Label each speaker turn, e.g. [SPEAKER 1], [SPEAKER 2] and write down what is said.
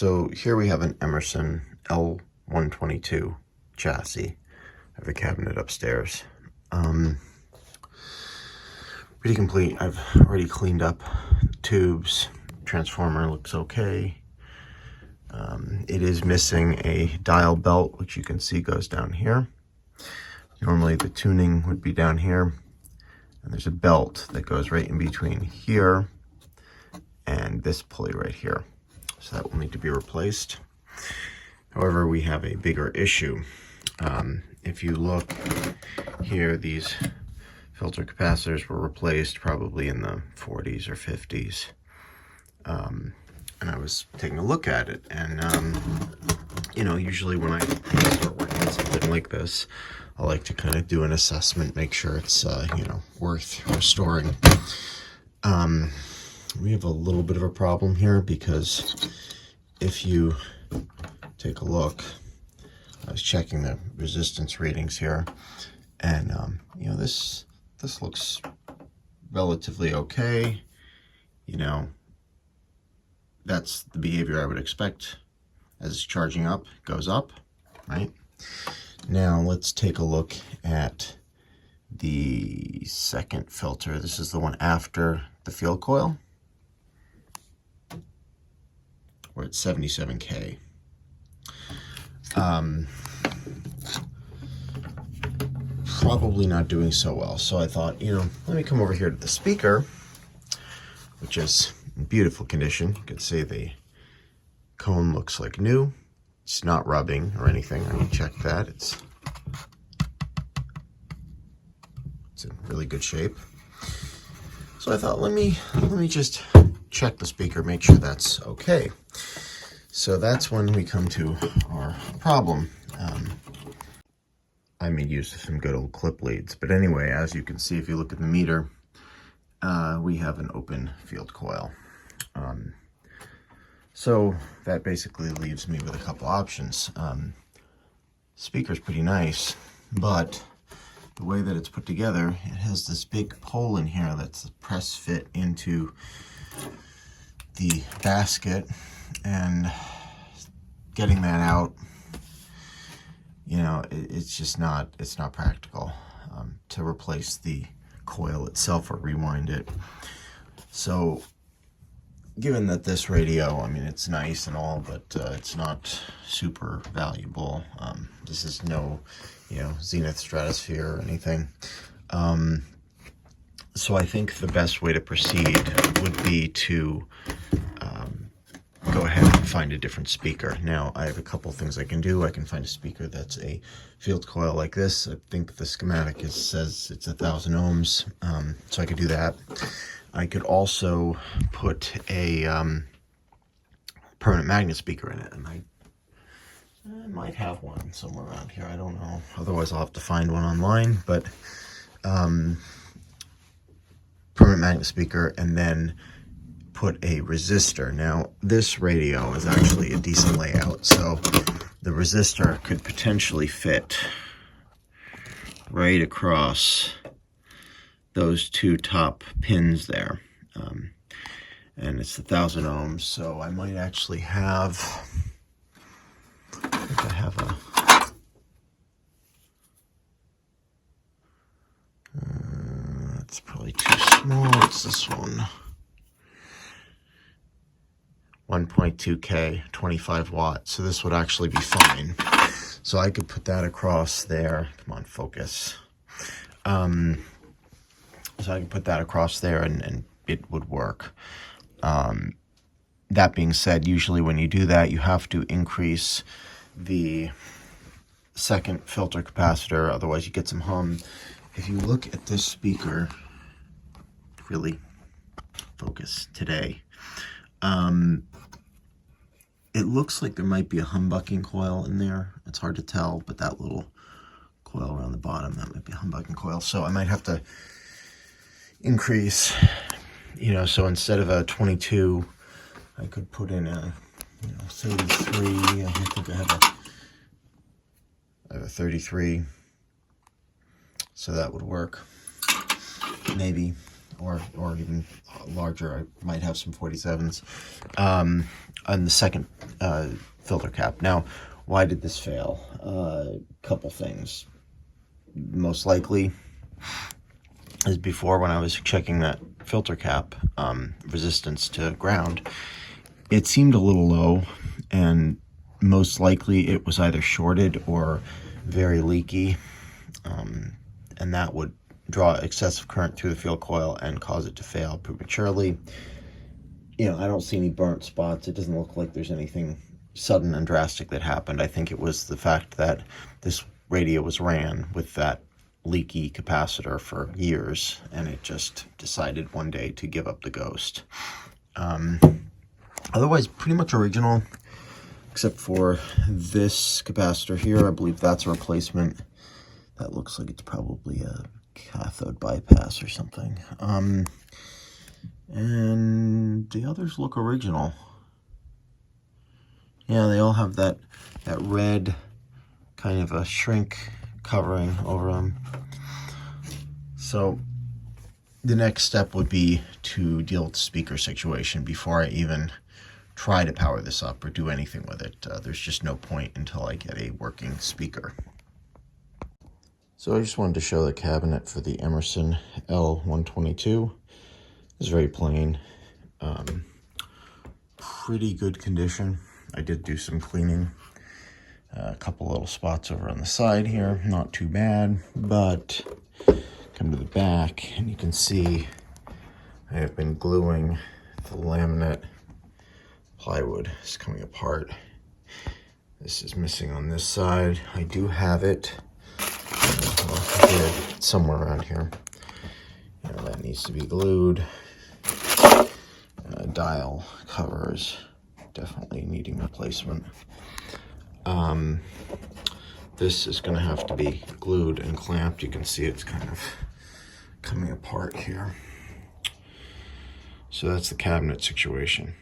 [SPEAKER 1] So here we have an Emerson L122 chassis. I have a cabinet upstairs. Pretty complete. I've already cleaned up tubes. Transformer looks okay. It is missing a dial belt, which you can see goes down here. Normally the tuning would be down here. And there's a belt that goes right in between here and this pulley right here. So that will need to be replaced. However, we have a bigger issue. If you look here, these filter capacitors were replaced probably in the 40s or 50s. And I was taking a look at it, and you know, usually when I start working on something like this, I like to kind of do an assessment, make sure it's you know, worth restoring. We have a little bit of a problem here because if you take a look, I was checking the resistance readings here, and you know, this looks relatively okay. You know, that's the behavior I would expect as it's charging up, goes up, right? Now let's take a look at the second filter. This is the one after the field coil. We're at 77K. Probably not doing so well. So I thought, you know, let me come over here to the speaker, which is in beautiful condition. You can see the cone looks like new. It's not rubbing or anything. I checked that. It's in really good shape. So I thought, let me just check the speaker, make sure that's okay. So that's when we come to our problem. I made use of some good old clip leads. But anyway, as you can see, if you look at the meter, we have an open field coil. So that basically leaves me with a couple options. Speaker's pretty nice, but the way that it's put together, it has this big hole in here that's a press fit into the basket, and getting that out, you know, it's just not, it's not practical to replace the coil itself or rewind it. So given that this radio, I mean, it's nice and all, but it's not super valuable. This is no, you know, Zenith Stratosphere or anything. So I think the best way to proceed would be to go ahead and find a different speaker. Now, I have a couple things I can do. I can find a speaker that's a field coil like this. I think the schematic says it's 1,000 ohms, so I could do that. I could also put a permanent magnet speaker in it, and I might have one somewhere around here. I don't know. Otherwise, I'll have to find one online, but permanent magnet speaker, and then put a resistor. Now, this radio is actually a decent layout, so the resistor could potentially fit right across those two top pins there. And it's 1,000 ohms, so I might actually have, I think I have a, it's probably too small. What's this one? 1.2K, 25 watts. So this would actually be fine. So I could put that across there. Come on, focus. So I can put that across there, and it would work. That being said, usually when you do that, you have to increase the second filter capacitor, otherwise you get some hum. If you look at this speaker, really focus today, it looks like there might be a humbucking coil in there. It's hard to tell, but that little coil around the bottom, that might be a humbucking coil. So I might have to increase, you know, so instead of a 22, I could put in a, you know, 33. I think I have a 33. So that would work, maybe. or even larger. I might have some 47s on the second filter cap. Now, why did this fail? Couple things. Most likely is before, when I was checking that filter cap resistance to ground, it seemed a little low, and most likely it was either shorted or very leaky, and that would draw excessive current through the field coil and cause it to fail prematurely. You know, I don't see any burnt spots. It doesn't look like there's anything sudden and drastic that happened. I think it was the fact that this radio was ran with that leaky capacitor for years, and it just decided one day to give up the ghost. Otherwise, pretty much original, except for this capacitor here. I believe that's a replacement. That looks like it's probably a cathode bypass or something. And the others look original. Yeah, they all have that red kind of a shrink covering over them. So the next step would be to deal with the speaker situation before I even try to power this up or do anything with it. There's just no point until I get a working speaker. So I just wanted to show the cabinet for the Emerson L122. It's very plain, pretty good condition. I did do some cleaning. A couple little spots over on the side here, not too bad, but come to the back and you can see I have been gluing the laminate. Plywood is coming apart. This is missing on this side. I do have it somewhere around here. You know, that needs to be glued. Dial covers definitely needing replacement. This is going to have to be glued and clamped. You can see it's kind of coming apart here. So that's the cabinet situation.